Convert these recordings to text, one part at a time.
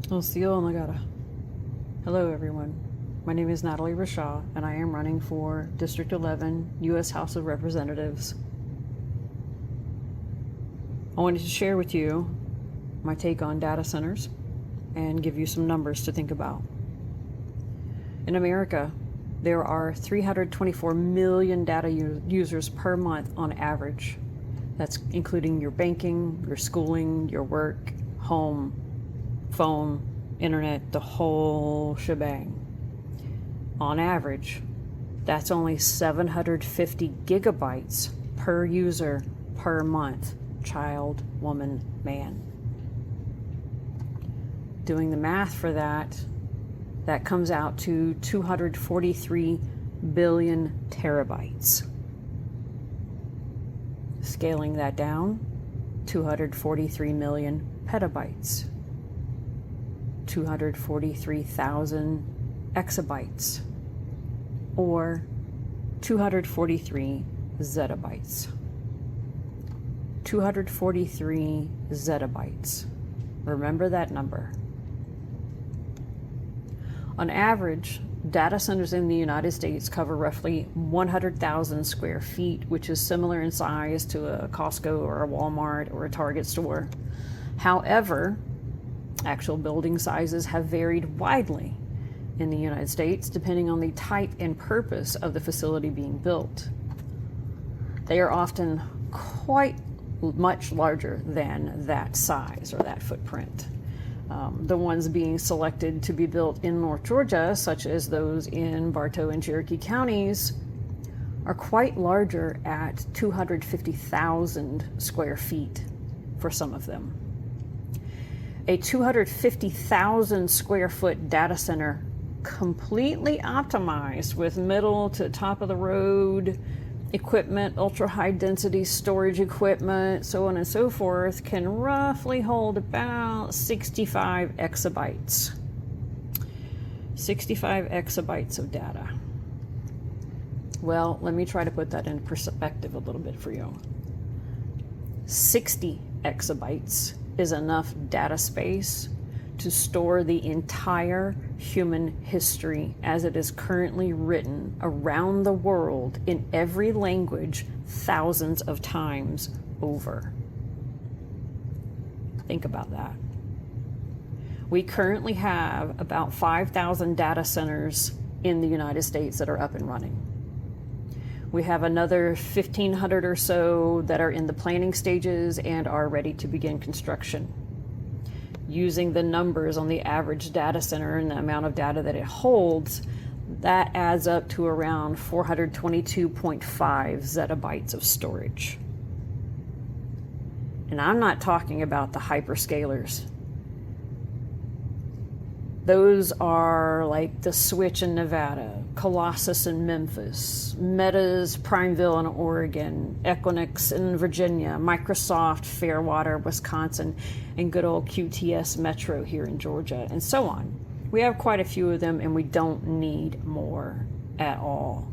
Osiyo, nigada. Hello, everyone. My name is Natalie Richoz, and I am running for District 11, U.S. House of Representatives. I wanted to share with you my take on data centers and give you some numbers to think about. In America, there are 324 million data users per month on average. That's including your banking, your schooling, your work, home, phone, internet, the whole shebang. On average, that's only 750 gigabytes per user per month, child, woman, man. Doing the math for that comes out to 243 billion terabytes. Scaling that down, 243 million petabytes, 243,000 exabytes, or 243 zettabytes. 243 zettabytes. Remember that number. On average, data centers in the United States cover roughly 100,000 square feet, which is similar in size to a Costco or a Walmart or a Target store. However, actual building sizes have varied widely in the United States depending on the type and purpose of the facility being built. They are often quite much larger than that size or that footprint. The ones being selected to be built in North Georgia, such as those in Bartow and Cherokee counties, are quite larger at 250,000 square feet for some of them. A 250,000 square foot data center, completely optimized with middle to top of the road equipment, ultra high density storage equipment, so on and so forth, can roughly hold about 65 exabytes. 65 exabytes of data. Well, let me try to put that in perspective a little bit for you. 60 exabytes is enough data space to store the entire human history as it is currently written around the world in every language thousands of times over. Think about that. We currently have about 5,000 data centers in the United States that are up and running. We have another 1,500 or so that are in the planning stages and are ready to begin construction. Using the numbers on the average data center and the amount of data that it holds, that adds up to around 422.5 zettabytes of storage. And I'm not talking about the hyperscalers. Those are like the Switch in Nevada, Colossus in Memphis, Meta's Primeville in Oregon, Equinix in Virginia, Microsoft, Fairwater, Wisconsin, and good old QTS Metro here in Georgia, and so on. We have quite a few of them, and we don't need more at all.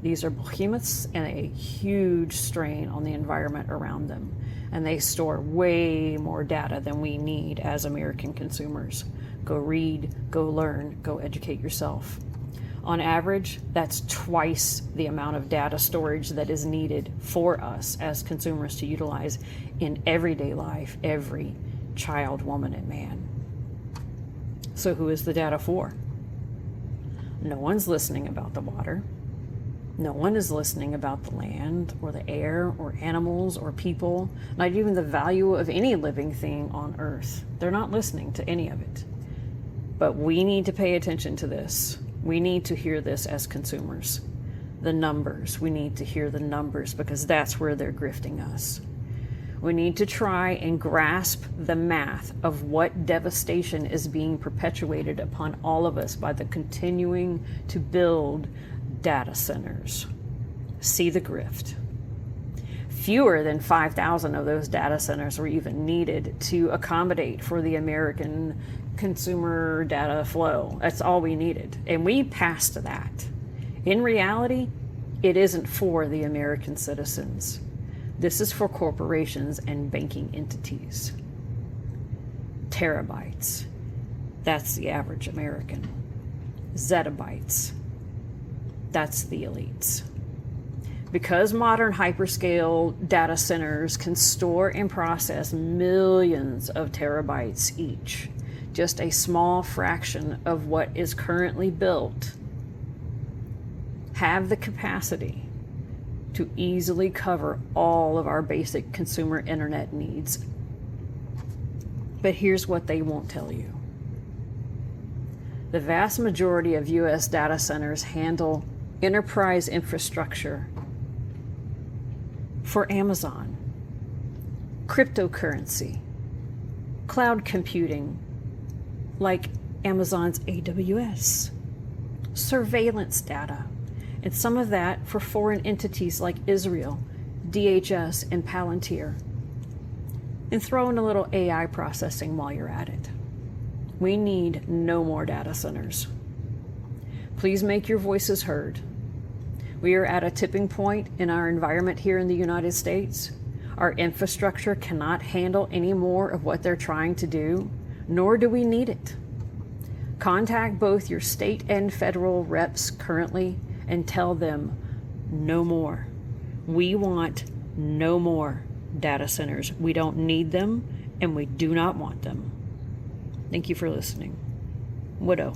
These are behemoths and a huge strain on the environment around them, and they store way more data than we need as American consumers. Go read, go learn, go educate yourself. On average, that's twice the amount of data storage that is needed for us as consumers to utilize in everyday life, every child, woman, and man. So who is the data for? No one's listening about the water. No one is listening about the land or the air or animals or people, not even the value of any living thing on earth. They're not listening to any of it. But we need to pay attention to this. We need to hear this as consumers. The numbers. We need to hear the numbers because that's where they're grifting us. We need to try and grasp the math of what devastation is being perpetuated upon all of us by the continuing to build data centers. See the grift. Fewer than 5,000 of those data centers were even needed to accommodate for the American consumer data flow. That's all we needed. And we passed that. In reality, it isn't for the American citizens. This is for corporations and banking entities. Terabytes, That's the average American. Zettabytes. That's the elites. Because modern hyperscale data centers can store and process millions of terabytes each, just a small fraction of what is currently built have the capacity to easily cover all of our basic consumer internet needs. But here's what they won't tell you. The vast majority of US data centers handle enterprise infrastructure for Amazon, cryptocurrency, cloud computing, like Amazon's AWS, surveillance data, and some of that for foreign entities like Israel, DHS, and Palantir. And throw in a little AI processing while you're at it. We need no more data centers. Please make your voices heard. We are at a tipping point in our environment here in the United States. Our infrastructure cannot handle any more of what they're trying to do, nor do we need it. Contact both your state and federal reps currently and tell them no more. We want no more data centers. We don't need them, and we do not want them. Thank you for listening. Widow.